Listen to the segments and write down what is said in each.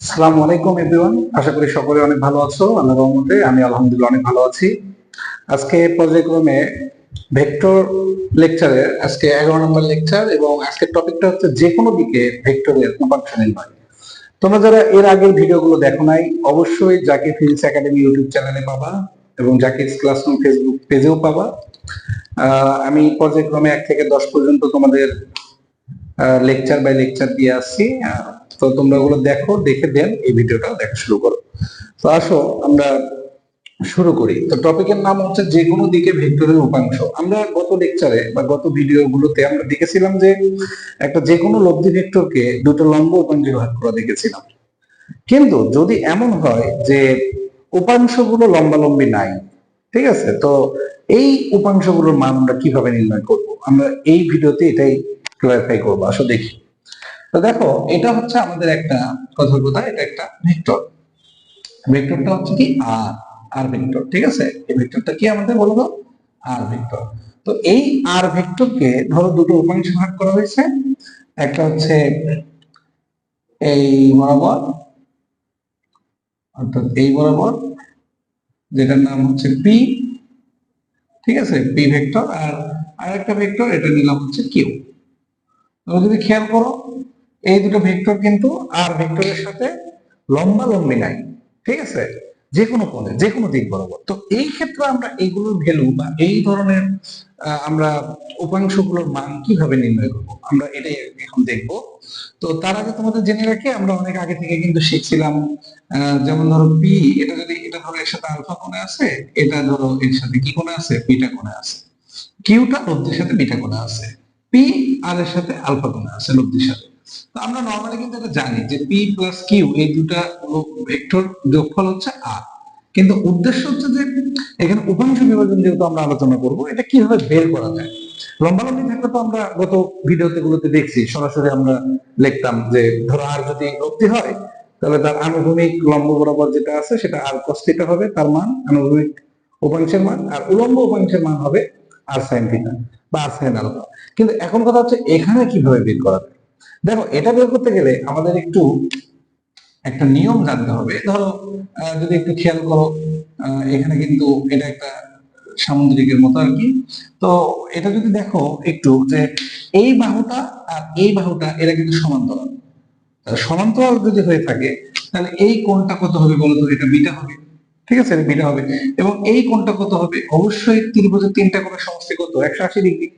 আসসালামু আলাইকুম এভরিওয়ান, আশা করি সকলে অনেক ভালো আছো। আল্লাহর রহমতে আমি আলহামদুলিল্লাহ অনেক ভালো আছি। আজকে পর্যায়ক্রমে ভেক্টর লেকচারের আজকে 11 নম্বর লেকচার এবং আজকের টপিকটা হচ্ছে যে কোনো দিকে ভেক্টরের উপাংশ নির্ণয়। তোমরা যারা এর আগের ভিডিওগুলো দেখো নাই, অবশ্যই জাকির ফিজিক্স একাডেমি ইউটিউব চ্যানেলে পাবা এবং জাকির ক্লাসরুম ফেসবুক পেজেও পাবা। আমি পর্যায়ক্রমে 1 থেকে 10 পর্যন্ত তোমাদের লেকচার বাই লেকচার দিয়ে আসছি। তো তোমরা ওগুলো দেখো, দেখে দেন এই ভিডিওটা দেখা শুরু করো। তো আসো আমরা শুরু করি। তো টপিকের নাম হচ্ছে যে কোনো দিকে ভেক্টরের উপাংশ। আমরা গত লেকচারে বা গত ভিডিওগুলোতে আমরা দেখেছিলাম যে একটা যে কোনো লব্ধি ভেক্টরকে দুটো লম্ব উপাংশে ভাগ করা দেখেছিলাম। কিন্তু যদি এমন হয় যে উপাংশগুলো লম্বালম্বি নাই, ঠিক আছে, তো এই উপাংশগুলোর মান আমরা কিভাবে নির্ণয় করব, আমরা এই ভিডিওতে এটাই ক্লারিফাই করবো। আসো দেখি। তো দেখো, এটা হচ্ছে আমাদের একটা কথার কথা, এটা একটা ভেক্টর। ভেক্টরটা হচ্ছে কি আর আর ভেক্টর, ঠিক আছে। এই ভেক্টরটা কি আমাদের বলবো, আর ভেক্টর। তো এই আর ভেক্টরকে ধরো দুটো উপাংশে ভাগ করা হয়েছে। একটা হচ্ছে এই বরাবর, অর্থাৎ এই বরাবর, যেটার নাম হচ্ছে পি, ঠিক আছে, পি ভেক্টর। আর আরেকটা ভেক্টর, এটা নিলাম হচ্ছে কিউ। তোমরা যদি খেয়াল করো, এই দুটো ভেক্টর কিন্তু আর ভেক্টরের সাথে লম্বালম্বি নাই, ঠিক আছে, যে কোনো কোণে যে কোনো দিক বরাবর। তো এই ক্ষেত্রে আমরা এইগুলোর ভ্যালু বা এই ধরনের আমরা উপাংশগুলোর মান কিভাবে নির্ণয় করব, আমরা এটাই এখন দেখব। তো তার আগে তোমাদের জেনে রাখি, আমরা অনেক আগে থেকে কিন্তু শিখছিলাম। যেমন ধরো পি, এটা যদি এটা ধরো এর সাথে আলফা কোণে আছে, এটা ধরো এর সাথে কি কোণে আছে, বিটা কোণে আছে। কিউটা লব্ধির সাথে বিটা কোণে আছে। পি আর এর সাথে আলফা কোণে আছে লব্ধির সাথে। তো আমরা নরমালি কিন্তু এটা জানি যে পি প্লাস কিউ এই দুটা ভেক্টর যোগফল হচ্ছে আর। কিন্তু উদ্দেশ্য হচ্ছে যে এখানে উপাংশ বিভাজন যেহেতু আমরা আলোচনা করব, এটা কিভাবে বের করা যায়। লম্বালম্বি থাকলে তো আমরা গত ভিডিওতে গুলোতে দেখছি, সরাসরি আমরা লিখতাম যে ধরো আর যদি লব্ধি হয়, তাহলে তার আনুভূমিক লম্ব বরাবর যেটা আছে সেটা আর cos থিটা হবে, তার মান আনুভূমিক উপাংশের মান, আর উলম্ব উপাংশের মান হবে আর সাইন থিটা বা আর সাইন আলফা। কিন্তু এখন কথা হচ্ছে এখানে কিভাবে বের করা যায়। দেখো, এটা বের করতে গেলে আমাদের একটু একটা নিয়ম জানতে হবে। ধরো যদি একটু খেয়াল করো, এখানে কিন্তু এটা একটা সামুদ্রিকের মতো আর কি। তো এটা যদি দেখো একটু, যে এই বাহুটা আর এই বাহুটা এরা কিন্তু সমান্তরাল। সমান্তরাল যদি হয়ে থাকে, তাহলে এই কোণটা কত হবে বলতো, এটা বিটা হবে, ঠিক আছে, এটা বিটা হবে। এবং এই কোণটা কত হবে, অবশ্যই ত্রিভুজের তিনটা কোণের সমষ্টি কত, 180 ডিগ্রি।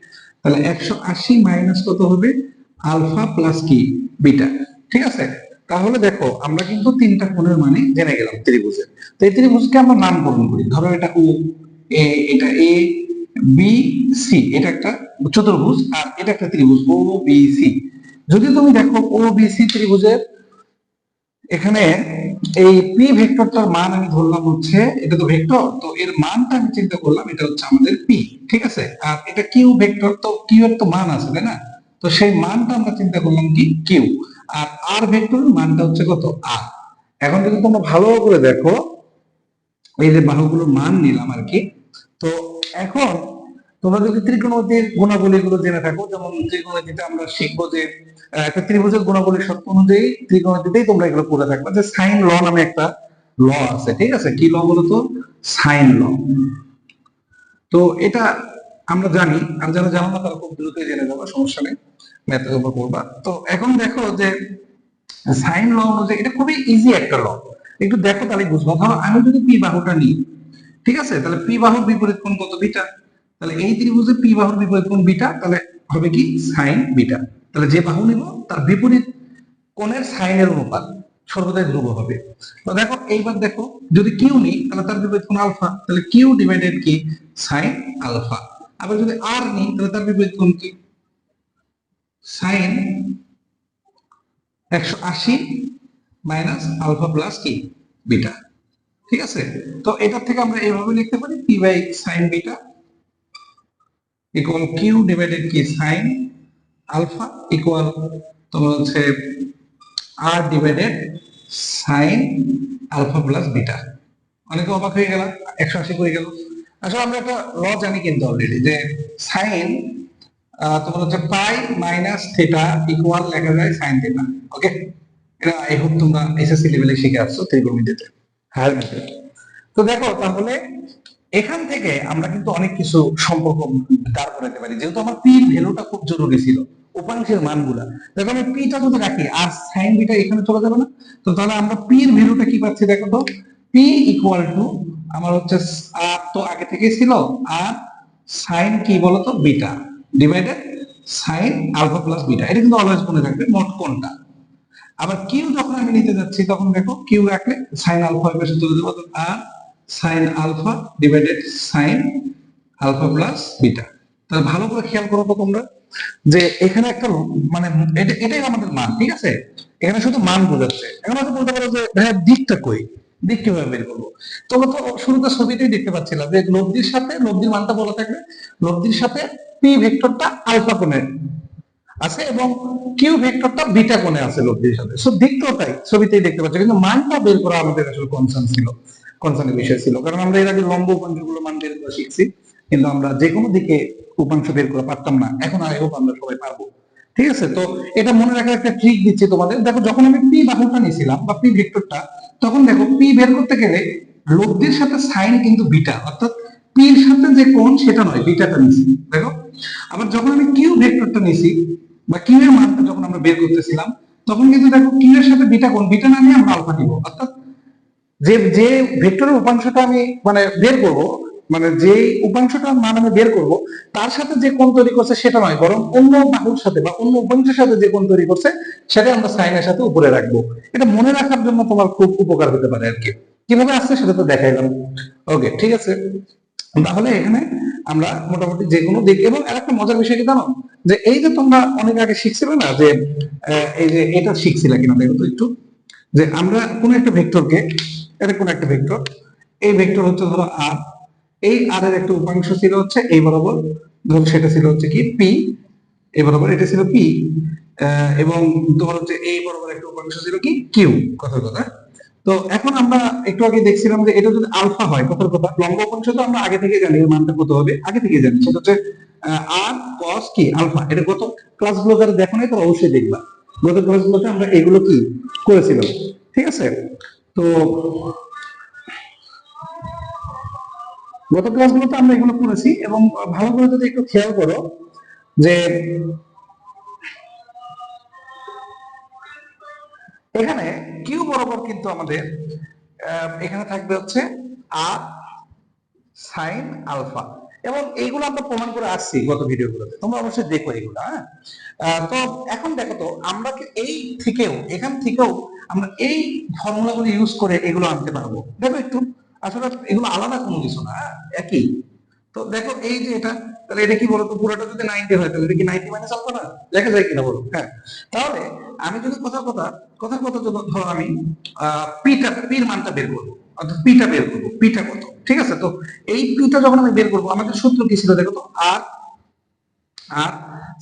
তাহলে 180 মাইনাস কত হবে, আলফা প্লাস কি, বিটা, ঠিক আছে। তাহলে দেখো, আমরা কিন্তু তিনটা কোণের মানে জেনে গেলাম ত্রিভুজের। তো এই ত্রিভুজকে আমরা নামকরণ করি। ধরো এটা ও, এটা এ, বি, সি, এটা একটা চতুর্ভুজ, আর এটা একটা ত্রিভুজ ও বি সি। যদি তুমি দেখো ও বি সি ত্রিভুজের এখানে এই পি ভেক্টরটার মান আমি ধরলাম হচ্ছে, এটা তো ভেক্টর, তো এর মানটা আমি চিন্তা করলাম এটা হচ্ছে আমাদের পি, ঠিক আছে। আর এটা কিউ ভেক্টর, তো কিউ এর তো মান আছে, তাই না। তো সেই মানটা আমরা চিন্তা করলাম কি, কিউ। আর আর ভেক্টরের মানটা হচ্ছে কত, আর। এখন যদি তোমরা ভালো করে দেখো, এই যে বাহুগুলোর মান নিলাম আর কি। তো এখন তোমরা যদি ত্রিকোণমিতির গুণাবলী গুলো জেনে থাকো, যেমন ত্রিকোণমিতিতে আমরা শিখবো যে একটা ত্রিভুজের গুণাবলী শর্ত অনুযায়ী ত্রিকোণমিতিতেই তোমরা এগুলো পড়ে থাকবে, যে সাইন ল নামে একটা ল আছে, ঠিক আছে। কি ল বলতো, সাইন ল। তো এটা আমরা জানি, আর যারা জানো না তারা খুব দ্রুতই জেনে যাবে, সমস্যা নেই, ম্যাথের উপর করবা। তো এখন দেখো যে সাইন ল অনুযায়ী এটা খুবই ইজি একটা ল। একটু দেখো তাহলে বুঝবো। ধরো আমি যদি পি বাহুটা নিই, ঠিক আছে, তাহলে পি বাহুর বিপরীত কোণ কত, বিটা। তাহলে এই ত্রিভুজে পি বাহুর বিপরীত কোণ বিটা, তাহলে হবে কি সাইন বিটা। তাহলে যে বাহু নিব তার বিপরীত কোণের সাইনের অনুপাত সর্বদাই ধ্রুব হবে। তো দেখো, এইবার দেখো, যদি কিউ নিই তাহলে তার বিপরীত কোণ আলফা, তাহলে কিউ ডিভাইডেড কি, সাইন আলফা। আবার যদি আর নিই তাহলে তার বিপরীত কোণ কি, সাইন 180 মাইনাস আলফা প্লাস কি, বিটা, ঠিক আছে। তো এটা থেকে আমরা এইভাবে লিখতে পারি, P by sine beta equal Q divided কি, সাইন আলফা ইকুয়াল তোমার হচ্ছে R divided sine alpha plus beta. অনেকে অবাক হয়ে গেল, 180 করে গেল। আসলে আমরা একটা ল জানি কিন্তু অলরেডি, যে সাইন তোমার হচ্ছে পাই মাইনাস থিটা ইকুয়াল লেখা যায় সাইন থিটা, ওকে। এটা আই হোপ তোমরা এসএসসি লেভেলে শিখে আসছো ত্রিকোণমিতিতে, হায়ার ম্যাথে। তো দেখো তাহলে এখান থেকে আমরা কিন্তু অনেক কিছু সম্পর্ক দাঁড় করাতে পারি, যেহেতু আমার পি ভ্যালুটা খুব জরুরি ছিল, উপাংশের মানগুলা। দেখো আমি পিটা যদি রাখি আর সাইন বিটা এখানে চলে যাবে না? তো তাহলে আমরা পি এর ভ্যালুটা কি পাচ্ছি দেখো তো, পি ইকুয়াল টু আমার হচ্ছে আর তো আগে থেকে ছিল, আর সাইন কি বলতো beta divided sine alpha plus beta. এটা কিন্তু অলওয়েজ মনে রাখবে মোট কোনটা। আবার কিউ যখন আমি নিতে যাচ্ছি তখন দেখো কিউ রাখলে সাইন আলফা এর পাশে চলে যাবে, আর sine alpha divided sine alpha plus beta. তাহলে ভালো করে খেয়াল করো তো তোমরা যে এখানে একটা মানে এটাই আমাদের মান, ঠিক আছে? এখানে শুধু মান বোঝাচ্ছে। এখন হয়তো বলতে পারো যে ভাইয়া দিকটা কই, দিক কিভাবে বের করবো? তোমরা তো শুরুতে ছবিতেই দেখতে পাচ্ছিলাম যে লব্ধির সাথে লব্ধির মানটা বলা থাকবে, লব্ধির সাথে পি ভেক্টরটা আলফা কোণে আছে এবং কিউ ভেক্টরটা বিটা কোণে আছে লব্ধির সাথে। সো দিকটাও তাই ছবিতেই দেখতে পাচ্ছ, কিন্তু মানটা বের করা আমাদের আসলে কনসার্ন ছিল, কনসার্নের বিষয় ছিল। কারণ আমরা এর আগে লম্ব উপাংশগুলো মান বের করা শিখছি, কিন্তু আমরা যে কোনো দিকে উপাংশ বের করা পারতাম না। এখন আই হোপ আমরা সবাই পারবো। ঠিক আছে, তো এটা মনে রাখার একটা ট্রিক দিচ্ছি তোমাদের। দেখো যখন আমি পি বাহুটা নিয়েছিলাম বা পি ভেক্টরটা, তখন দেখো পি বের করতে গেলে লব্ধির সাথে সাইন কিন্তু বিটা, অর্থাৎ পি এর সাথে যে কোণ সেটা নয়, বিটাটা নিছি। দেখো আবার যখন আমি কিউ ভেক্টরটা নিছি বা কিউ এর মানটা যখন আমরা বের করতেছিলাম, তখন কিন্তু দেখো কিউ এর সাথে বিটা কোণ, বিটা না নিয়ে আমরা আলফা নিব। অর্থাৎ যে যে ভেক্টরের উপাংশটা আমি মানে বের করব, মানে যে উপাংশটার মান আমি বের করব, তার সাথে যে কোণ তৈরি করছে সেটা নয়, বরং অন্য বাহুর সাথে বা অন্য উপাংশের সাথে যে কোণ তৈরি করছে সেটা আমরা সাইনের সাথে উপরে রাখবো। এটা মনে রাখার জন্য তোমার খুব উপকার হতে পারে আর কি। কিভাবে আসছে সেটা তো দেখাইলাম। ওকে, ঠিক আছে। তাহলে এখানে আমরা মোটামুটি যে কোনো দিক, এবং আরেকটা মজার বিষয় কি জানো, যে এই যে তোমরা অনেক আগে শিখছিলে না যে এই যে এটা শিখছিলে কিনা দেখো তো একটু, যে আমরা কোন একটা ভেক্টরকে, এটা কোন একটা ভেক্টর, এই ভেক্টর হচ্ছে ধরো আর, এই আর এর একটা উপাংশ ছিল হচ্ছে এই বরাবর, ধরো সেটা ছিল হচ্ছে কি পি, এই বরাবর এটা ছিল পি, এবং তোমার হচ্ছে এই বরাবর একটা উপাংশ ছিল কি কিউ, কথার কথা। তো এখন আমরা একটু আগে দেখছিলাম যে এটা যদি আলফা হয়, কথার কথা, লম্ব উপাংশ তো আমরা আগে থেকে জানি এর মানটা কত হবে, আগে থেকে জানি, সেটা হচ্ছে আর কস কি আলফা। এটা গত ক্লাসগুলো যারা দেখো নাই তারা অবশ্যই দেখবা, গত ক্লাসগুলোতে আমরা এগুলো কি করেছিলাম। ঠিক আছে, তো গত ক্লাসগুলোতে আমরা এগুলো করেছি, এবং ভালো করে যদি একটু খেয়াল করো যে এখানে কিউ বরাবর কিন্তু আমাদের এখানে থাকবে হচ্ছে আর সাইন আলফা, এবং এইগুলো আমরা প্রমাণ করে আসছি গত ভিডিওগুলোতে, তোমরা অবশ্যই দেখো এগুলো। হ্যাঁ, তো এখন দেখো তো আমরা এই থেকেও, এখান থেকেও আমরা এই ফর্মুলাগুলো ইউজ করে এগুলো আনতে পারবো। দেখো একটু, আসলে এগুলো আলাদা কোনো কিছু না, একই। তো দেখো এই যে এটা, তাহলে এটা কি বলতো, পুরোটা যদি 90 হয় তাহলে এটা কি 90 মাইনাস আলফা না? দেখা যায় কিনা বলো? হ্যাঁ, তাহলে আমি যদি কথা যদি ধরো আমি পির মানটা বের করবো, অর্থাৎ পিটা বের করবো, পিটা কত, ঠিক আছে? তো এই পিটা যখন আমি বের করবো, আমাদের সূত্র কি ছিল দেখো তো, আর আর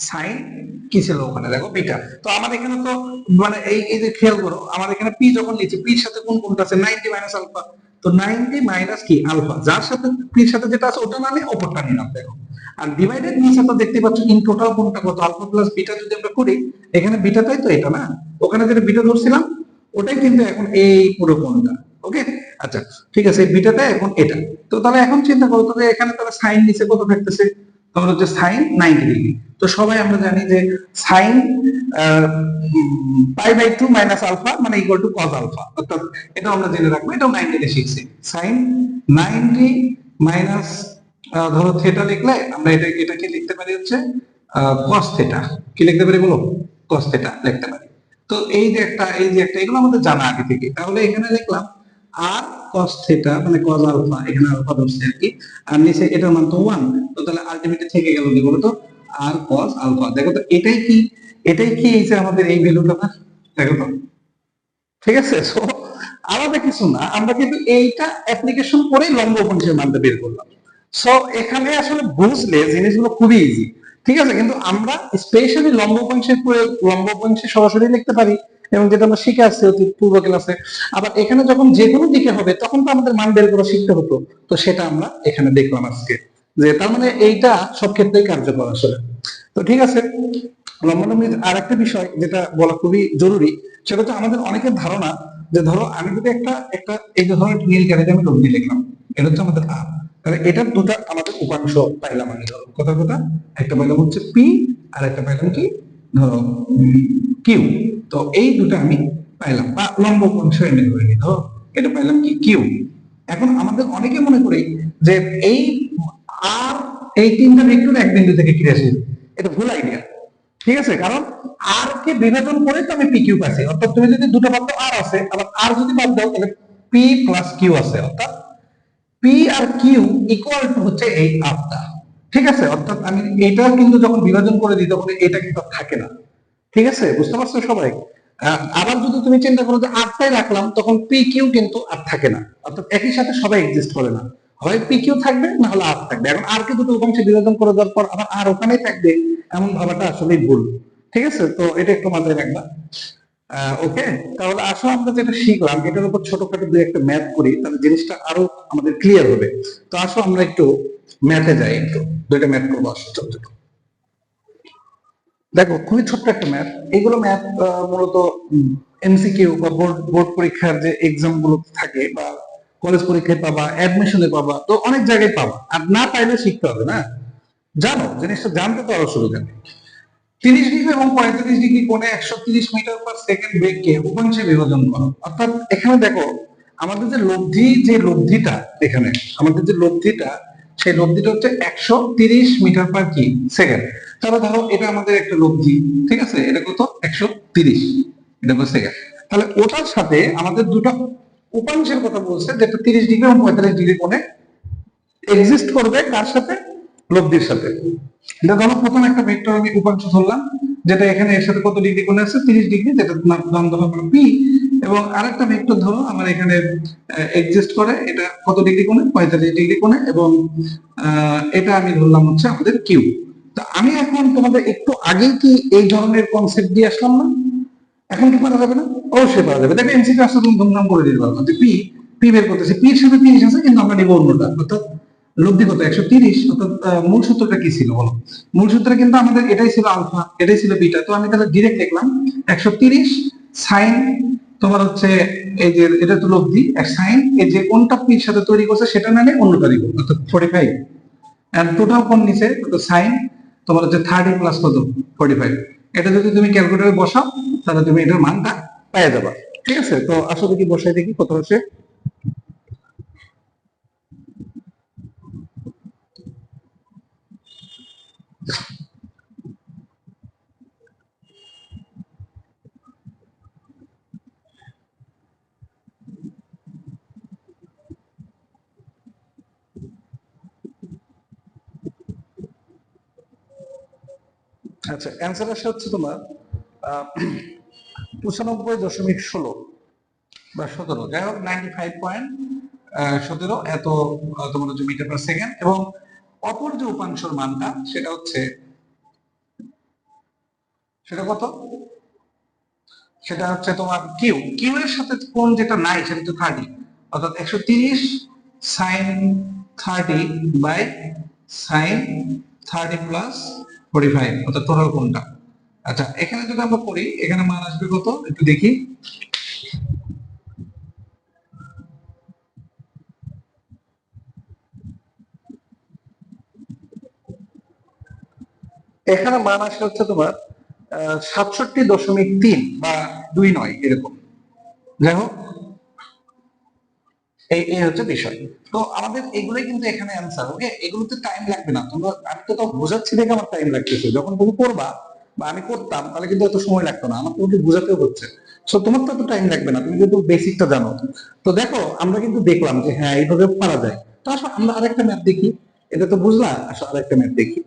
সাইন কি ছিল ওখানে দেখো বিটা। তো আমার এখানে তো মানে এই যে খেয়াল করো, আমার এখানে পি যখন নিচে, পির সাথে কোন কোনটা আছে, 90 মাইনাস আলফা। তো 90 মাইনাস কি আলফা, যার সাথে পির সাথে যেটা আছে ওটা মানে অপরটা নিলাম দেখো। আর ডিভাইডেড নিচে তো দেখতে পাচ্ছ ইন টোটাল কোনটা কত, আলফা প্লাস বিটা যদি আমরা করি, এখানে বিটাটাই তো এটা না, ওখানে যেটা বিটা ধরছিলাম ওটাই কিন্তু এখন এই পুরো কোনটা। ওকে, আচ্ছা ঠিক আছে, এই বিটাটা এখন এটা। তো তাহলে এখন চিন্তা করো তো, এখানে তাহলে সাইন নিচে কত থাকতেছে, তাহলে হচ্ছে সাইন 90 ডিগ্রি। তো সবাই আমরা জানি যে sine pi by 2 minus alpha মানে ইকুয়াল টু কজ আলফা, অর্থাৎ এটা আমরা জেনে রাখবো, এটাও 90 তে শিখছি। সাইন 90 মাইনাস ধরো থিটা লিখলে আমরা এটাকে লিখতে পারি হচ্ছে কস থিটা। কি লিখতে পারি বলো? কস থিটা লিখতে পারি। তো এই যে একটা এগুলো আমাদের জানা আগে থেকে। তাহলে এখানে লিখলাম আর cos থিটা মানে cos আলফা, এখানে আলফা ধরছে আর কি, আর নিচে এটার মান তো 1। তো তাহলে আলটিমেটলি থেকে গেল কি বলতো, আর cos আলফা। দেখো তো এটাই কি এই যে আমাদের এই ভ্যালুটা না, দেখো তো, ঠিক আছে? সো আলাদা কিছু না, আমরা কিন্তু এইটা অ্যাপ্লিকেশন করেই লম্ব উপাংশের মানটা বের করলাম। সো এখানে আসলে বুঝলে জিনিসগুলো খুবই ইজি, ঠিক আছে? কিন্তু আমরা স্পেশালি লম্ব উপাংশে সরাসরি লিখতে পারি, এবং যেটা আমরা শিখে আসছি অতি পূর্ব ক্লাসে। আবার এখানে যখন যে কোনো দিকে হবে তখন তো আমাদের মান বের করা শিখতে হতো, তো সেটা আমরা এখানে দেখলাম আজকে, যে তার মানে এইটা সব ক্ষেত্রেই কার্যকর আসলে। তো ঠিক আছে, লম্বালম্বির আরেকটা বিষয় যেটা বলা খুবই জরুরি, সেটা হচ্ছে আমাদের অনেকের ধারণা যে ধরো আমি যদি একটা একটা এই যে ধরো নীল ক্যারেটে আমি লব্ধি লিখলাম, এটা হচ্ছে আমাদের আর, তাহলে এটার দুটো আমাদের উপাংশ পাইলাম আমি, ধরো কথা কথা একটা পাইলাম হচ্ছে পি আর একটা পাইলাম কি ধরো কিউ। তো এই দুটো আমি পাইলাম, বা লম্ব উপাংশ এনে ধরে নি, ধরো এটা পাইলাম কি কিউ। এখন আমাদের অনেকে মনে করি যে এই আর এই তিনটা ভেক্টর এক বিন্দু থেকে ক্রিয়াশীল, এটা ভুল আইডিয়া। ঠিক আছে, কারণ আর কে বিভাজন করে তো আমি পি কিউ পাচ্ছি, অর্থাৎ তুমি যদি দুটো বাদ দাও আর আছে, আবার আর যদি বাদ দাও তাহলে পি প্লাস কিউ আছে, অর্থাৎ পি আর কিউ ইকুয়াল টু হচ্ছে এই আরটা। ঠিক আছে, অর্থাৎ আমি এটা কিন্তু যখন বিভাজন করে দিই তখন এটা কিন্তু আর থাকে না। ঠিক আছে, বুঝতে পারছো সবাই? আবার যদি তুমি চিন্তা করো যে আটটাই রাখলাম, তখন পি কিউ কিন্তু আর থাকে না, অর্থাৎ একই সাথে সবাই এক্সিস্ট করে না, হয় পি কিউ থাকবে না হলে আর থাকবে। এখন আর কে দুটো উপাংশে বিভাজন করে দেওয়ার পর আবার আর ওখানেই থাকবে, এমন ভাবাটা আসলেই ভুল। ঠিক আছে, তো এটা একটু মাথায় রাখবা। ওকে, তাহলে আসো আমরা যেটা শিখলাম এটার উপর ছোটখাটো দুই একটা ম্যাথ করি, তাহলে জিনিসটা আরো আমাদের ক্লিয়ার হবে। তো আসো আমরা একটু ম্যাথে যাই, একটু দুইটা ম্যাথ করবো, আসো ছোট ছোট। দেখো খুবই ছোট্ট একটা ম্যাথ, এইগুলো ম্যাথ মূলত এমসিকিউ বা বোর্ড বোর্ড পরীক্ষার যে এক্সাম গুলো থাকে, বা কলেজ পরীক্ষায় পাবা, অ্যাডমিশনে পাবা, তো অনেক জায়গায় পাবা, আর না পাইলে শিখতে হবে না, জানো জিনিসটা, জানতে তো অসুবিধা নেই। 30 ডিগ্রি এবং 45 ডিগ্রি কোণে 130 মিটার/সেকেন্ড বেগকে উপাংশে বিভাজন করো। অর্থাৎ এখানে দেখো আমাদের যে লব্ধি, যে লব্ধিটা এখানে আমাদের যে লব্ধিটা, সেই লব্ধিটা হচ্ছে 130 মিটার/সেকেন্ড। তাহলে ধরো এটা আমাদের একটা লব্ধি, ঠিক আছে, এটা কত 130 মিটার/সেকেন্ড। তাহলে ওটার সাথে আমাদের দুটো উপাংশের কথা বলছে, যেটা 30 ডিগ্রি এবং 45 ডিগ্রি কোণে এক্সিস্ট করবে, কার সাথে? লব্ধির সাথে। এটা ধরো প্রথম একটা ভেক্টর আমি উপাংশ ধরলাম, যেটা এখানে এর সাথে কত ডিগ্রি কোণে আছে, 30 ডিগ্রি, যেটা নাম ধরলাম পি। এবং আরেকটা ভেক্টর ধরো আমার এখানে এক্সিস্ট করে, এটা কত ডিগ্রি কোণে, 45 ডিগ্রি কোণে, এবং এটা আমি ধরলাম হচ্ছে আমাদের কিউ। তো আমি এখন তোমাদের একটু আগেই কি এই ধরনের কনসেপ্ট দিয়ে আসলাম না? এখন কি পারা যাবে না? অবশ্যই পারা যাবে। দেখো এমসিকিউ আসলে তুমি ধুমধাম করে দিতে পারবো যে পি, পি বের করতেছি, পি এর সাথে 30 আছে, কিন্তু আমরা নিব অন্যটা, অর্থাৎ লব্ধি কত 130। অর্থাৎ মূল সূত্রটা কি ছিল বলো? মূল সূত্রে কিন্তু আমাদের এটাই ছিল আলফা, এটাই ছিল বিটা। তো আমি তাহলে ডিরেক্ট লিখলাম 130 সাইন তোমার হচ্ছে এই যে এটা তো লব্ধি, সাইন এই যে কোনটা পির সাথে তৈরি করছে সেটা না নিয়ে অন্যটা নিব, অর্থাৎ 45। এন্ড টোটাল কোণ নিচে কত সাইন তোমার হচ্ছে 30 প্লাস কত 45। এটা যদি তুমি ক্যালকুলেটরে বসাও তাহলে তুমি এটার মানটা পেয়ে যাবে। ঠিক আছে, তো আসলে কি বসাই দেখি কত হচ্ছে। আচ্ছা, অ্যান্সার আসে হচ্ছে তোমার 95.16 বা 17, যাই হোক 95.17 এত তোমার হচ্ছে মিটার/সেকেন্ড। এবং অপর যে উপাংশের মানটা সেটা হচ্ছে, সেটা কত, সেটা হচ্ছে তোমার কিউ। কিউ এর সাথে কোণ যেটা নাই সেটা হচ্ছে 30, অর্থাৎ 130 সাইন 30 বাই সাইন 30 প্লাস 45, অর্থাৎ টোটাল কোণটা। আচ্ছা, এখানে যদি আমরা করি এখানে মান আসবে কত একটু দেখি। এখানে মান আসে হচ্ছে তোমার 67.3 বা 29 এরকম। যাই হোক, এই এই হচ্ছে বিষয়। তো আমাদের এগুলোই কিন্তু এখানে অ্যান্সার। ওকে, এগুলোতে টাইম লাগবে না, তোমরা, আমি তো তাও বোঝাচ্ছি দেখে আমার টাইম লাগতেছে, যখন তুমি করবা বা আমি করতাম তাহলে কিন্তু এত সময় লাগতো না, আমার তোমাকে বোঝাতেও হচ্ছে। সো তোমার তো এত টাইম লাগবে না, তুমি কিন্তু বেসিকটা জানো। তো দেখো আমরা কিন্তু দেখলাম যে হ্যাঁ এইভাবে পারা যায়। তো আসলে আমরা আরেকটা ম্যাথ দেখি, এটা তো বুঝলা, আসলে আরেকটা ম্যাথ দেখি।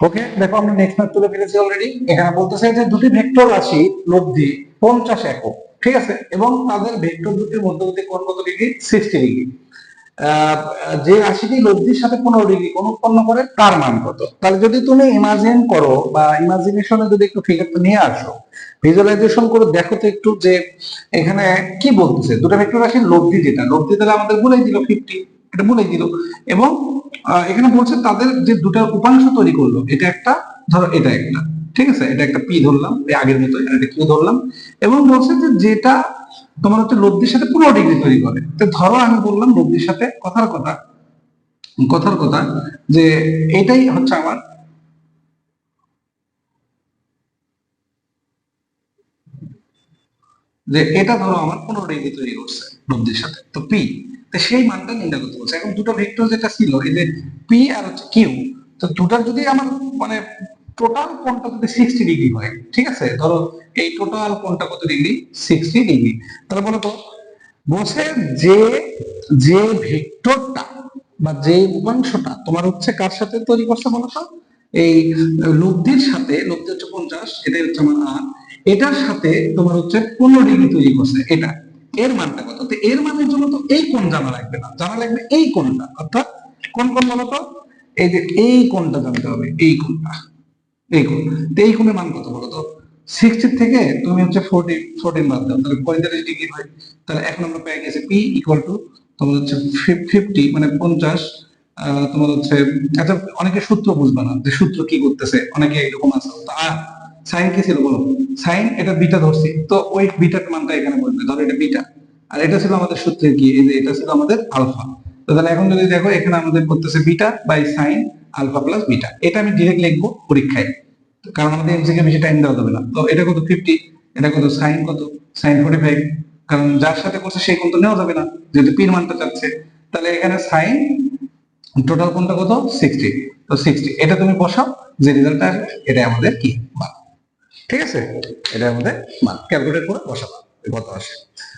ওকে, দেখো আমরা নেক্সট ম্যাথ তুলে ফেলেছি অলরেডি। এখানে বলতেছে যে দুটি ভেক্টর রাশি লব্ধি 50 একক, ঠিক আছে, এবং তাদের ভেক্টর দুটির মধ্যবর্তী কোণ কত ডিগ্রি, 60 ডিগ্রি। যে রাশিটি লব্ধির সাথে 15 ডিগ্রি কোণ উৎপন্ন করে তার মান কত? তাহলে যদি তুমি ইমাজিন করো বা ইমাজিনেশনে যদি একটু ফিগারটা নিয়ে আসো, ভিজুয়ালাইজেশন করে দেখো তো একটু যে এখানে কি বলতেছে, দুটো ভেক্টর রাশির লব্ধি, যেটা লব্ধি তাহলে আমাদের বলেই দিল 50, এটা বলে দিল। এবং এখানে বলছে তাদের যে দুটো উপাংশ তৈরি করলো, এটা একটা, ধরো এটা একটা, ঠিক আছে, এটা একটা পি ধরলাম এই আগের মতো, এটা কিউ ধরলাম, এবং বলছে যে যেটা তোমার হচ্ছে লব্ধির সাথে 15 ডিগ্রি তৈরি করে। তো ধরো আমি বললাম লব্ধির সাথে, কথার কথা যে এটাই হচ্ছে আমার যে এটা ধরো আমার 15 ডিগ্রি তৈরি করছে লব্ধির সাথে, তো পি, তো সেই মানটা নির্ণয় করতে বলছে। এখন দুটো ভেক্টর যেটা ছিল এই যে পি আর হচ্ছে কিউ, তো দুটার যদি আমার মানে টোটাল কোণটা যদি 60 ডিগ্রি হয়, ঠিক আছে, ধরো এই টোটাল কোণটা কত ডিগ্রি, 60 ডিগ্রি, তাহলে বলো তো, বলছে যে যে ভেক্টরটা বা যে উপাংশটা তোমার হচ্ছে কার সাথে তৈরি করছে বলতো, এই লব্ধির সাথে, লব্ধি হচ্ছে 50, এটাই হচ্ছে আমার আর, এটার সাথে তোমার হচ্ছে 15 ডিগ্রি তৈরি করছে, এটা এর মানটা কত। তো এর মানের জন্য তো এই কোণ জানা লাগবে না, জানা লাগবে এই কোণটা, অর্থাৎ কোন কোণ বলতো, এই যে এই কোণটা জানতে হবে, এই কোণটা, এই কোণ। তো এই কোণের মান কত বলতো, 60 থেকে তুমি হচ্ছে 14 বাদ দাও, তাহলে 45 ডিগ্রি হয়। তাহলে এখন আমরা পেয়ে গেছি পি ইকুয়াল টু তোমার হচ্ছে 50 মানে 50, তোমার হচ্ছে, আচ্ছা অনেকে সূত্র বুঝবে না যে সূত্র কি করতেছে, অনেকে এরকম আছে, তো আর সাইন কি ছিল বলো, সাইন এটা বিটা ধরছি, তো ওই বিটার মানটা এখানে বলবে, ধরো এটা বিটা, আর এটা ছিল আমাদের সূত্রের কি, এই যে এটা ছিল আমাদের আলফা। তো তাহলে এখন যদি দেখো এখানে আমাদের করতেছে beta by sine alpha plus beta, এটা আমি ডিরেক্ট লিখবো পরীক্ষায়, কারণ আমাদের এমসিকিউ বেশি টাইম দেওয়া যাবে না। তো এটা কত 50, এটা কত সাইন, কত সাইন 45, কারণ যার সাথে করছে সেই কোণ তো নেওয়া যাবে না, যেহেতু পির মানটা চাচ্ছে। তাহলে এখানে সাইন টোটাল কোণটা কত, 60, তো 60 এটা তুমি বসাও, যে রেজাল্ট আসবে এটাই আমাদের কি মান, ঠিক আছে, এটা আমাদের মান, ক্যালকুলেট করে বসাবো কত আসে।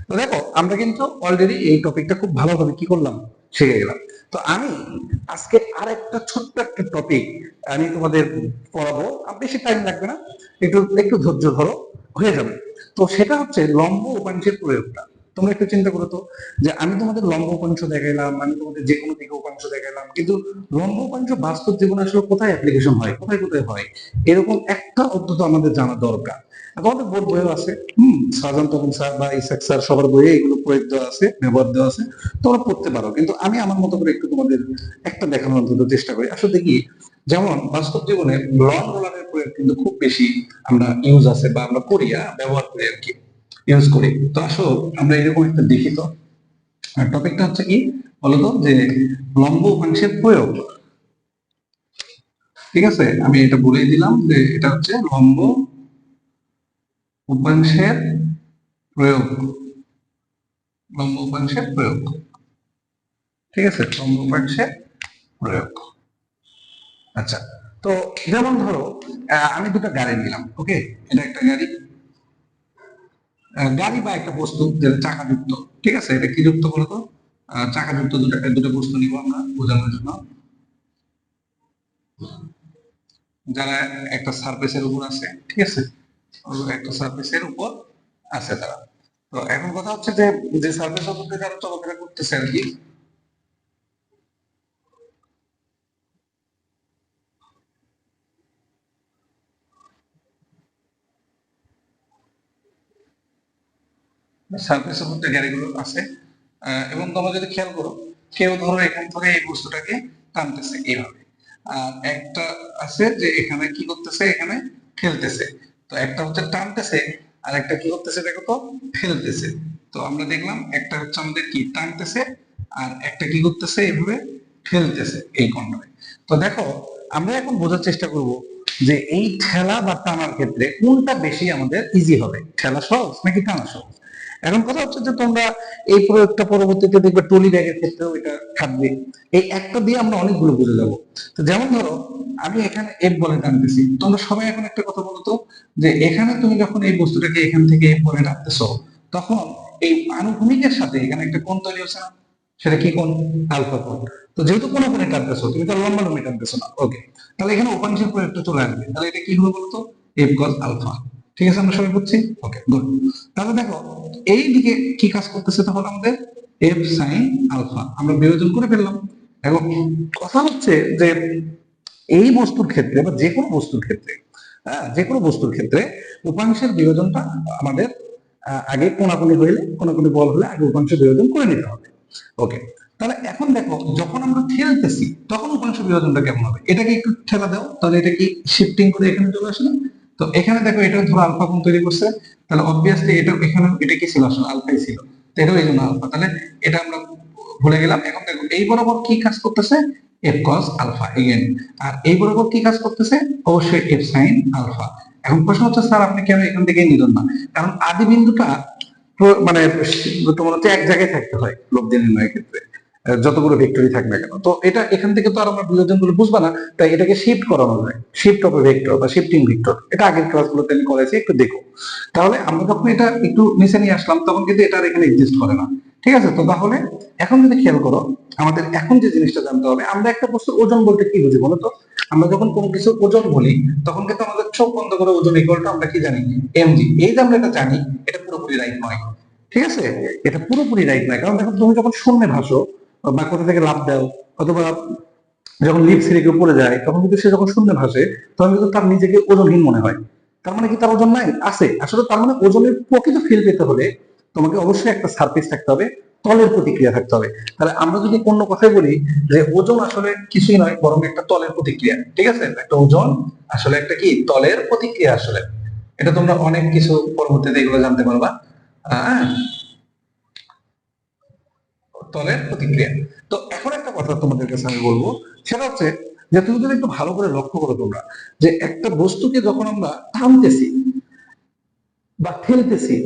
তো দেখো আমরা কিন্তু অলরেডি এই টপিকটা খুব ভালোভাবে কি করলাম, শিখে গেলাম। তো আমি আজকে আরেকটা ছোট্ট একটা টপিক আমি তোমাদের পড়াবো, আর বেশি টাইম লাগবে না, একটু একটু ধৈর্য ধরো, হয়ে যাবে। তো সেটা হচ্ছে লম্ব উপাংশের প্রয়োগটা। তোমরা একটু চিন্তা করো তো, যে আমি তোমাদের লম্ব উপাংশ দেখাইলাম, আমি তোমাদের যে কোনো দিকে উপাংশ দেখাইলাম, কিন্তু লম্ব উপাংশ বাস্তব জীবনে আসলে কোথায় অ্যাপ্লিকেশন হয়, কোথায় কোথায় হয়, এরকম একটা অন্তত আমাদের জানা দরকার। আমাদের বোর্ড বইও আছে, সাজান তখন স্যার বা ইসাক স্যার সবার বইয়ে এগুলো প্রয়োগ দেওয়া আছে, ব্যবহার দেওয়া আছে, তোমরা পড়তে পারো। কিন্তু আমি আমার মতো করে একটু তোমাদের একটা দেখানোর অন্তত চেষ্টা করি। আসলে কি, যেমন বাস্তব জীবনে লং রোলারের প্রয়োগ কিন্তু খুব বেশি আমরা ইউজ আছে, বা আমরা করি, ব্যবহার করি আর কি, ইউজ করি। তো আসলে আমরা এরকম একটা দেখি। তো টপিকটা হচ্ছে কি বলতো, যে লম্ব উপাংশের প্রয়োগ, ঠিক আছে, আমি এটা বলেই দিলাম যে এটা হচ্ছে লম্ব উপাংশের প্রয়োগ, লম্ব উপাংশের প্রয়োগ, ঠিক আছে, লম্ব উপাংশের প্রয়োগ। আচ্ছা, তো যেমন ধরো আমি দুটো গাড়ি নিলাম, ওকে, এটা একটা গাড়ি, গাড়ি বা একটা বস্তু যেটা চাকাযুক্ত, ঠিক আছে, এটা কি যুক্ত বলতো, চাকাযুক্ত দুটো দুটো বস্তু নিব আমরা বোঝানোর জন্য, যারা একটা সারফেসের উপর আছে, ঠিক আছে, একটা সারফেসের উপর আছে তারা। তো এখন কথা হচ্ছে যে যে সারফেসের উপর দিয়ে যারা চলাফেরা করতেছে আর কি, সারফেসের উপর দিয়ে গাড়িগুলো আছে, এবং তোমরা যদি খেয়াল করো, কেউ ধরো এখান থেকে এই বস্তুটাকে টানতেছে এইভাবে, আর একটা আছে যে এখানে কি করতেছে, এখানে ঠেলতেছে। তো একটা হচ্ছে টানতেছে, আর একটা কি করতেছে দেখো তো, ফেলতেছে। তো আমরা দেখলাম একটা হচ্ছে আমাদের কি টানতেছে, আর একটা কি করতেছে, এইভাবে ঠেলতেছে এই কোণটায়। তো দেখো আমরা এখন বোঝার চেষ্টা করব যে এই ঠেলা বা টানার ক্ষেত্রে কোনটা বেশি আমাদের ইজি হবে, ঠেলা সহজ নাকি টানা সহজ। এখন কথা হচ্ছে যে তোমরা এই প্রয়োগটা পরবর্তীতে দেখবে ট্রলি ব্যাগের ক্ষেত্রেও এটা থাকবে। এই একটা দিয়ে আমরা অনেকগুলো বুঝে যাবো। তো যেমন ধরো আমি এখানে এফ বলে টানতেছি, তোমরা সবাই এখন একটা কথা বলো তো, যে এখানে তুমি যখন এই বস্তুটাকে এখান থেকে এফ বলে টানতেছো, তখন এই আনুভূমিকের সাথে এখানে একটা কোণ তৈরি হচ্ছে না, সেটা কি কোণ, আলফা কোণ। তো যেহেতু কোনো কোণে টানতেছো, তুমি তো লম্বা লম্বি টানতেছো না, ওকে, তাহলে এখানে উপাংশের প্রয়োগটা চলে আসবে, তাহলে এটা কি হলো বলতো, এফ কজ আলফা। ঠিক আছে, আমরা সবাই বুঝছি, ওকে গুড। তাহলে দেখো এই দিকে কি কাজ করতেছে, তখন আমাদের এফ সাইন আলফা আমরা বিয়োজন করে ফেললাম। এখন কথা হচ্ছে যে এই বস্তুর ক্ষেত্রে বা যে কোনো বস্তুর ক্ষেত্রে, হ্যাঁ, যে কোনো বস্তুর ক্ষেত্রে উপাংশের বিয়োজনটা আমাদের আগে কোনাকুনি হইলে, কোনাকুনি বল হলে আগে উপাংশ বিয়োজন করে নিতে হবে, ওকে। তাহলে এখন দেখো যখন আমরা ঠেলতেছি তখন উপাংশ বিভাজনটা কেমন হবে, এটাকে একটু ঠেলা দাও, তাহলে এটা কি শিফটিং করে এখানে চলে আসে না? তো এখানে দেখো এটা ধরো আলফা কোণ তৈরি করছে, তাহলে অবভিয়াসলি এটা এখানে এটা কি ছিল, আসলে আলফাই ছিল, তো এটাও এই জন্য আলফা, তাহলে এটা আমরা ভুলে গেলাম। এখন দেখো এই বরাবর কি কাজ করতেছে, এফ কস আলফা এগেন, আর এই বরাবর কি কাজ করতেছে, অবশ্যই এফ সাইন আলফা। এখন প্রশ্ন হচ্ছে স্যার আপনি কেন এখান থেকে নিলেন না, কারণ আদি বিন্দুটা মানে তোমার হচ্ছে এক জায়গায় থাকতে হয় লব্ধি নির্ণয়ের ক্ষেত্রে, যতগুলো ভেক্টরই থাক না কেন। তো এটা এখান থেকে তো আর আমরা বিভাজন গুলো বুঝবা না, তাই এটাকে শিফট করানো যায়, শিফট অফ এ ভেক্টর বা শিফটিং ভেক্টর, এটা আগের ক্লাসগুলোতে আমি করেছি, একটু দেখো। তাহলে আমরা যখন এটা একটু নিচে নিয়ে আসলাম তখন কিন্তু এটা আর এখানে এক্সিস্ট করে না, ঠিক আছে? তো তাহলে এখন যদি খেয়াল করো, আমাদের এখন যে জিনিসটা জানতে হবে, আমরা একটা বস্তুর ওজন বলতে কি বুঝি বলো তো? আমরা যখন কোনো কিছু ওজন বলি তখন কিন্তু আমাদের চোখ বন্ধ করে ওজন ইকুয়াল টু আমরা কি জানি, এমজি। এই যে আমরা এটা জানি, এটা পুরোপুরি রাইট নয়, ঠিক আছে? এটা পুরোপুরি রাইট নয়, কারণ দেখো তুমি যখন শূন্যে ভাসো বা কোথা থেকে লাফ দাও, অথবা যখন লিপ ছিঁড়ে কেউ পড়ে যায়, তখন কিন্তু সে যখন শূন্যে ভাসে তখন কিন্তু তার নিজেকে ওজনহীন মনে হয়। তার মানে কি তার ওজন নাই? আছে আসলে। তার মানে ওজনের প্রকৃত ফিল পেতে হলে তোমাকে অবশ্যই একটা সারফেস থাকতে হবে, তলের প্রতিক্রিয়া থাকতে হবে। তাহলে আমরা যদি অন্য কথায় বলি যে ওজন আসলে কিছুই নয় বরং একটা তলের প্রতিক্রিয়া, ঠিক আছে? একটা ওজন আসলে একটা কি তলের প্রতিক্রিয়া আসলে। এটা তোমরা অনেক কিছু পরবর্তীতে এগুলো জানতে পারবা। হ্যাঁ, তলের প্রতিক্রিয়া। তো এখন একটা কথা তোমাদের কাছে আমি বলবো, সেটা হচ্ছে যে তুমি যদি একটু ভালো করে লক্ষ্য করো তোমরা, যে একটা বস্তুকে যখন আমরা টানতেছি বা ঠেলতেছি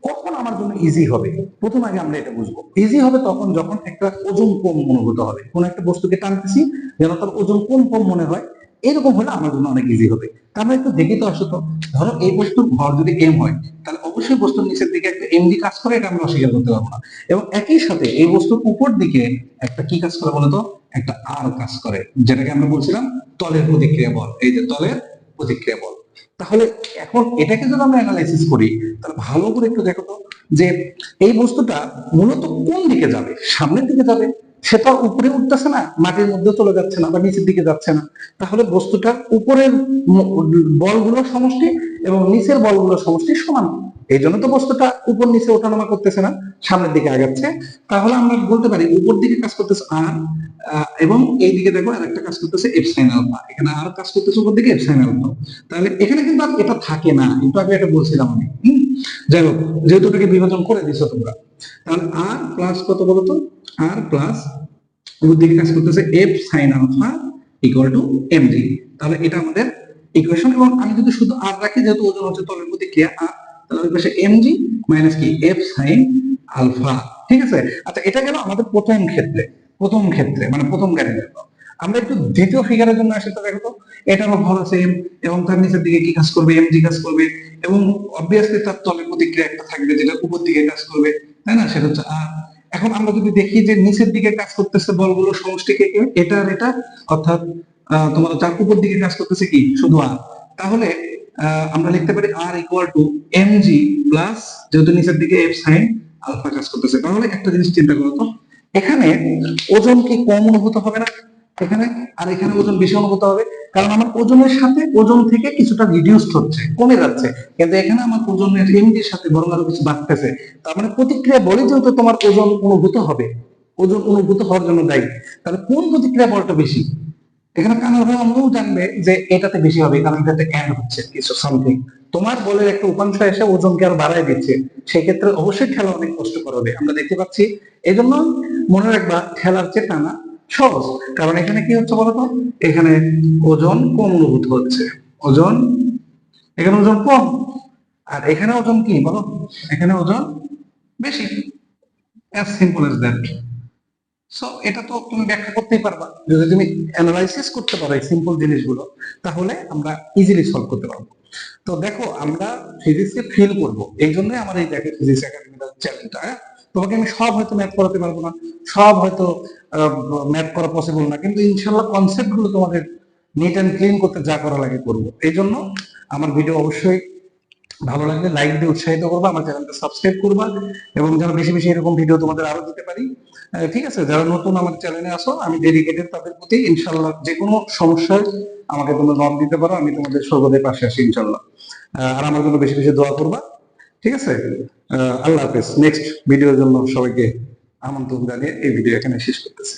কখন আমার জন্য ইজি হবে, প্রথম আগে আমরা এটা বুঝবো। ইজি হবে তখন যখন একটা ওজন কম অনুভূত হবে, কোন একটা বস্তুকে টানতেছি যেন তার ওজন কম কম মনে হয়, এরকম হলে আমার জন্য অনেক ইজি হবে। আমরা একটু দেখি তো, আসো তো। ধরো এই বস্তুর ভর যদি এম হয়, তাহলে অবশ্যই বস্তুর নিচের দিকে একটা এম ডি কাজ করে, এটা আমরা অস্বীকার করতে পারবো না। এবং একই সাথে এই বস্তুর উপর দিকে একটা কি কাজ করে বলতো, একটা আর কাজ করে, যেটাকে আমরা বলছিলাম তলের প্রতিক্রিয়া বল। এই যে তলের প্রতিক্রিয়া বল। তাহলে এখন এটাকে যদি আমরা অ্যানালাইসিস করি, তাহলে ভালো করে একটু দেখো তো, যে এই বস্তুটা মূলত কোন দিকে যাবে, সামনের দিকে যাবে, সেটা উপরে উঠতেছে না, মাটির মধ্যে চলে যাচ্ছে না, বা নিচের দিকে যাচ্ছে না। তাহলে বস্তুটার উপরের বলগুলোর সমষ্টি এবং নিচের বলগুলোর সমষ্টি সমান। এই জন্য তো বস্তুটা উপর নিচে ওঠানামা করতেছে না, সামনের দিকে আগাচ্ছে। তাহলে আমরা বলতে পারি উপর দিকে কাজ করতেছে আর, এবং এই দিকে দেখো আর একটা কাজ করতেছে এফ সাইন আলফা, এখানে আর কাজ করতেছে উপর দিকে এফ সাইন আলফা। তাহলে এখানে কিন্তু আর এটা থাকে না, একটু আগে এটা বলছিলাম আমি। যাই হোক, যেহেতু এটাকে বিভাজন করে দিছো তোমরা, তাহলে আর প্লাস কত বলতো, আর প্লাস উপর দিকে কাজ করতেছে F sine alpha equal to MG. তাহলে এটা আমাদের ইকুয়েশন। এবং আমি যদি শুধু আর রাখি, যেহেতু ওজন হচ্ছে তলের প্রতিক্রিয়া আর, তাহলে ওই পাশে এমজি মাইনাস কি এফ সাইন আলফা, ঠিক আছে? আচ্ছা, এটা গেল আমাদের প্রথম ক্ষেত্রে, প্রথম ক্ষেত্রে মানে প্রথম ক্যাটাগরি। আমরা একটু দ্বিতীয় ফিগারের জন্য আসি, তো দেখো তো, এটারও ভর আছে এম, এবং তার নিচের দিকে কি কাজ করবে, এমজি কাজ করবে, এবং অবভিয়াসলি তার তলের প্রতিক্রিয়া একটা থাকবে যেটা উপর দিকে কাজ করবে, তাই না? সেটা হচ্ছে আর। এখন আমরা যদি দেখি যে নিচের দিকে কাজ করতেছে বলগুলো সমষ্টি কে কে, এটা আর এটা, অর্থাৎ তোমার যার উপর দিকে কাজ করতেছে কি শুধু আর, তাহলে আমরা লিখতে পারি R equal to M G plus, যেহেতু নিচের দিকে এফ সাইন আলফা কাজ করতেছে। তাহলে একটা জিনিস চিন্তা করো তো, এখানে ওজন কি কম অনুভূত হবে না এখানে, আর এখানে ওজন বেশি অনুভূত হবে? কারণ আমার ওজনের সাথে ওজন থেকে কিছুটা রিডিউসড হচ্ছে, কমে যাচ্ছে, কিন্তু এখানে আমার ওজনের এমজির সাথে বরং আরো কিছু বাড়তেছে। তার মানে প্রতিক্রিয়া বলে যেহেতু তোমার ওজন অনুভূত হবে, ওজন অনুভূত হওয়ার জন্য দায়ী, তাহলে কোন প্রতিক্রিয়া বলটা বেশি? এখানে কানাডা আমরাও জানবে যে এটাতে বেশি হবে, কারণ এটাতে অ্যাড হচ্ছে কিছু সামথিং, তোমার বলের একটা উপাংশ এসে ওজনকে আর বাড়ায় দিচ্ছে, সেক্ষেত্রে অবশ্যই ঠেলা অনেক কষ্টকর হবে, আমরা দেখতে পাচ্ছি। এই জন্য মনে রাখবা, ঠেলার চেয়ে টানা সহজ। কারণ এখানে কি হচ্ছে বলতো, এখানে ওজন কম অনুভূত হচ্ছে, ওজন, এখানে ওজন কম, আর এখানে ওজন কি বলো, এখানে ওজন বেশি, as simple as that. So এটা তো তুমি ব্যাখ্যা করতেই পারবা, যদি তুমি অ্যানালাইসিস করতে পারো এই সিম্পল জিনিসগুলো, তাহলে আমরা ইজিলি সলভ করতে পারবো। তো দেখো, আমরা ফিজিক্সকে ফিল করব, এই জন্যই আমার এই দেখো ফিজিক্স একাডেমির চ্যানেলটা। তোমাকে আমি সব হয়তো ম্যাথ করাতে পারবো না, সব হয়তো ম্যাথ করা পসিবল না, কিন্তু ইনশাল্লাহ কনসেপ্ট গুলো তোমাদের নিট এন্ড ক্লিন করতে যা করা লাগে করবো। এই জন্য আমার ভিডিও অবশ্যই ভালো লাগলে লাইক দিয়ে উৎসাহিত করবা, আমার চ্যানেলটা সাবস্ক্রাইব করবা, এবং যেন বেশি বেশি এরকম ভিডিও তোমাদের আরো দিতে পারি। ঠিক আছে? যারা নতুন আমার চ্যানেলে আসো, আমি ডেডিকেটেড তাদের প্রতি, ইনশাল্লাহ যে কোনো সমস্যায় আমাকে তোমরা নক দিতে পারো, আমি তোমাদের সর্বদাই পাশে আছি ইনশাল্লাহ। আর আমার জন্য বেশি বেশি দোয়া করবা, ঠিক আছে? আল্লাহ হাফেজ। নেক্সট ভিডিওর জন্য সবাইকে আমন্ত্রণ জানিয়ে এই ভিডিও এখানে শেষ করতেছি।